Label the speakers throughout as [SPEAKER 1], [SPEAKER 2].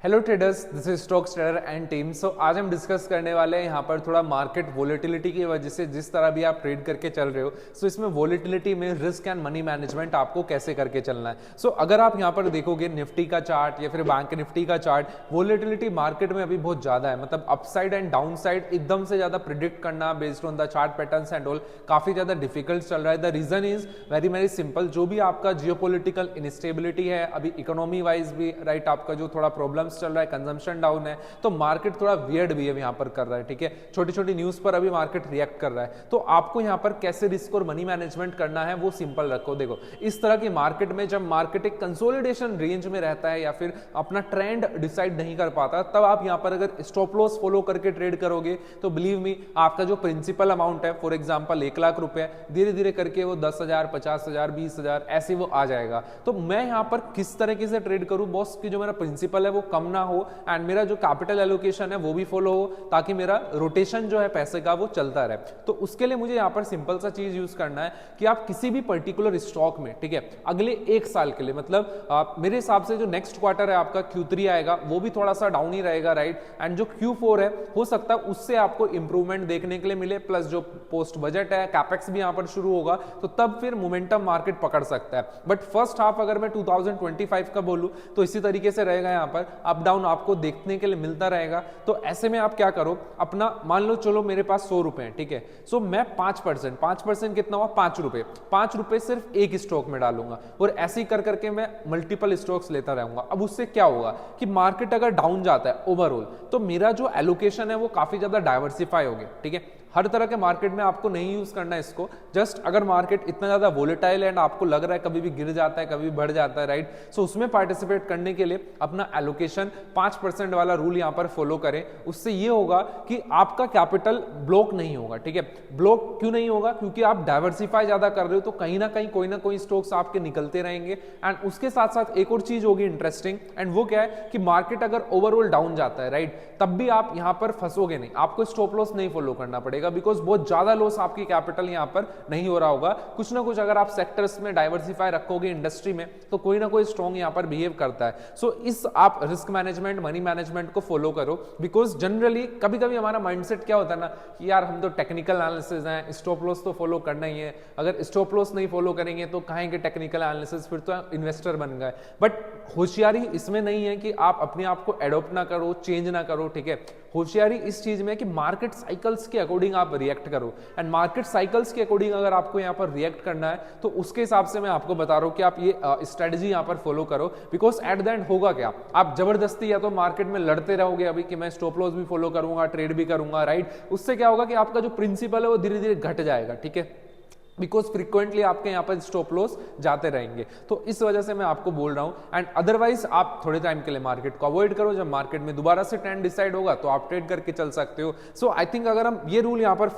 [SPEAKER 1] Hello traders, this is stocks trader and team. So आज हम discuss करने वाले हैं यहाँ पर थोड़ा मार्केट वोलेटिलिटी की वजह से जिस तरह भी आप ट्रेड करके चल रहे हो। सो इसमें वोलेटिलिटी में रिस्क एंड मनी मैनेजमेंट आपको कैसे करके चलना है। सो अगर आप यहाँ पर देखोगे निफ्टी का चार्ट या फिर बैंक निफ्टी का चार्ट, वोलेटिलिटी मार्केट में अभी बहुत ज्यादा है, मतलब अपसाइड एंड डाउन साइड एकदम से ज्यादा प्रिडिक्ट करना based on the chart patterns and all काफी ज्यादा डिफिकल्ट चल रहा है। The reason is very very simple, जो भी आपका जियोपॉलिटिकल इनस्टेबिलिटी है अभी इकोनॉमी वाइज भी, राइट, आपका जो थोड़ा प्रॉब्लम्स चल रहा है, कंजम्पशन डाउन है, तो मार्केट थोड़ा वियर्ड बिहेव यहां पर कर रहा है। ठीक है, छोटी छोटी न्यूज पर अभी मार्केट रिएक्ट कर रहा है। तो आपको यहां पर कैसे रिस्क और मनी मैनेजमेंट करना है वो सिंपल रखो। देखो, इस तरह की मार्केट में जब मार्केट एक कंसोलिडेशन रेंज में रहता है या फिर अपना ट्रेंड डिसाइड नहीं कर पाता, तब आप यहां पर अगर स्टॉप लॉस फॉलो करके ट्रेड करोगे तो बिलीव मी, आपका जो प्रिंसिपल अमाउंट है, फॉर एग्जांपल 1 लाख रुपए, धीरे धीरे करके वो 10,000, 50,000, 20,000 ऐसे वो आ जाएगा। तो मैं यहां पर किस तरीके से ट्रेड करूं बॉस, की जो मेरा प्रिंसिपल है वो कम ना हो एंड मेरा जो कैपिटल एलोकेशन है वो भी फॉलो हो, ताकि मेरा रोटेशन जो है पैसे का वो चलता रहे। तो उसके लिए मुझे यहां पर सिंपल सा चीज यूज करना है कि आप किसी भी पर्टिकुलर स्टॉक में, ठीक है, अगले 1 साल के लिए, मतलब मेरे हिसाब से जो नेक्स्ट क्वार्टर है आपका Q3 आएगा वो भी थोड़ा सा डाउन ही रहेगा, राइट, एंड जो Q4 है हो सकता है उससे आपको इंप्रूवमेंट देखने के लिए मिले, प्लस जो पोस्ट बजट है कैपेक्स भी यहां पर शुरू होगा, तो तब फिर मोमेंटम मार्केट पकड़ सकता है। बट फर्स्ट हाफ अगर मैं 2025 का बोलूं तो इसी तरीके से रहेगा, यहां पर अप डाउन आपको देखने के लिए मिलता रहेगा। तो ऐसे में आप क्या करो, अपना मान लो चलो मेरे पास 100 रुपए हैं, ठीक है, सो मैं 5% कितना हुआ, 5 रुपए, 5 रुपए सिर्फ एक स्टॉक में डालूंगा और ऐसे ही कर करके मैं मल्टीपल स्टॉक्स लेता रहूंगा। अब उससे क्या होगा कि मार्केट अगर डाउन जाता है ओवरऑल, तो मेरा जो एलोकेशन है वो काफी ज्यादा डाइवर्सिफाई हो गया। ठीक है, हर तरह के मार्केट में आपको नहीं यूज करना है इसको, जस्ट अगर मार्केट इतना ज्यादा वोलेटाइल है एंड आपको लग रहा है कभी भी गिर जाता है कभी बढ़ जाता है, राइट, सो उसमें पार्टिसिपेट करने के लिए अपना एलोकेशन 5% वाला रूल यहां पर फॉलो करें। उससे ये होगा कि आपका कैपिटल ब्लॉक नहीं होगा। ठीक है, ब्लॉक क्यों नहीं होगा, क्योंकि आप डाइवर्सिफाई ज्यादा कर रहे हो, तो कहीं ना कोई स्टॉक्स आपके निकलते रहेंगे। एंड उसके साथ साथ एक और चीज होगी इंटरेस्टिंग, एंड वो क्या है कि मार्केट अगर ओवरऑल डाउन जाता है, राइट, तब भी आप यहां पर फंसोगे नहीं, आपको स्टॉप लॉस नहीं फॉलो करना पड़ेगा, बिकॉज बहुत ज्यादा लॉस आपकी कैपिटल यहां पर नहीं हो रहा होगा। कुछ ना कुछ अगर आप सेक्टर्स में डाइवर्सिफाई रखोगे इंडस्ट्री में, तो कोई ना कोई स्ट्रॉन्ग यहां पर बिहेव करता है। सो इस आप रिस्क मैनेजमेंट, मनी मैनेजमेंट को फॉलो करो, बिकॉज जनरली कभी कभी हमारा माइंडसेट क्या होता है ना कि यार हम तो टेक्निकल एनालिसिस हैं, स्टॉप लॉस तो फॉलो करना ही है, अगर स्टॉप लॉस नहीं फॉलो करेंगे तो कहें कि टेक्निकल एनालिसिस, फिर तो इन्वेस्टर बन गए। बट होशियारी इसमें नहीं है कि आप अपने आप को एडॉप्ट ना करो, चेंज ना करो। ठीक है, होशियारी इस चीज में है कि मार्केट साइकिल्स के अकॉर्डिंग आप रिएक्ट करो, एंड मार्केट साइकिल्स के अकॉर्डिंग अगर आपको यहां पर रिएक्ट करना है तो उसके हिसाब से मैं आपको बता रहा हूं कि आप ये स्ट्रेटजी यहां पर फॉलो करो। बिकॉज एट द एंड होगा क्या, आप जबरदस्ती या तो मार्केट में लड़ते रहोगे अभी कि मैं स्टॉप लॉस भी फॉलो करूंगा, ट्रेड भी करूंगा, राइट, उससे क्या होगा कि आपका जो प्रिंसिपल है वो धीरे धीरे घट जाएगा। ठीक है, बिकॉज फ्रीक्वेंटली आपके यहाँ पर स्टॉप लॉस जाते रहेंगे, तो इस वजह से मैं आपको बोल रहा हूं। एंड अदरवाइज आप थोड़े टाइम के लिए मार्केट को अवॉइड करो, जब मार्केट में दोबारा से ट्रेंड डिसाइड होगा तो आप ट्रेड करके चल सकते हो। सो आई थिंक अगर हम ये रूल यहाँ पर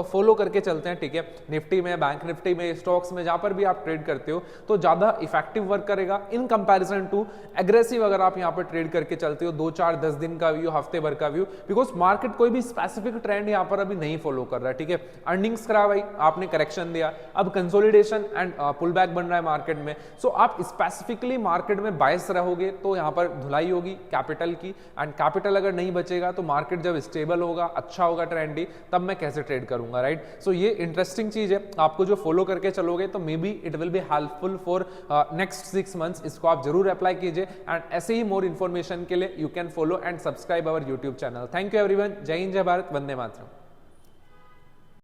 [SPEAKER 1] फॉलो करके चलते हैं, ठीक है, निफ्टी में, बैंक निफ्टी में, स्टॉक्स में, जहां पर भी आप ट्रेड करते हो, तो ज्यादा इफेक्टिव वर्क करेगा इन कंपेरिजन टू एग्रेसिव अगर आप यहाँ पर ट्रेड करके चलते हो 2, 4, 10 दिन का व्यू, हफ्ते भर का व्यू, बिकॉज मार्केट कोई भी स्पेसिफिक ट्रेंड यहाँ पर अभी नहीं फॉलो कर रहा है। ठीक है, अर्निंग्स खराब आई, आपने करेक्शन दिया, अब कंसोलिडेशन एंड पुल बैक बन रहा है मार्केट में। सो आप स्पेसिफिकली मार्केट में बायस रहोगे तो यहां पर धुलाई होगी कैपिटल की, एंड कैपिटल अगर नहीं बचेगा तो मार्केट जब स्टेबल होगा, अच्छा होगा, ट्रेंडी, तब मैं कैसे ट्रेड करूंगा, राइट। सो ये इंटरेस्टिंग चीज है, आपको जो फॉलो करके चलोगे तो may be it will be helpful for next 6 months. इसको आप जरूर अप्लाई कीजिए, एंड ऐसे ही मोर इन्फॉर्मेशन के लिए you can follow and subscribe our YouTube channel. Thank you everyone, जय हिंद, जय भारत, वंदे मातरम।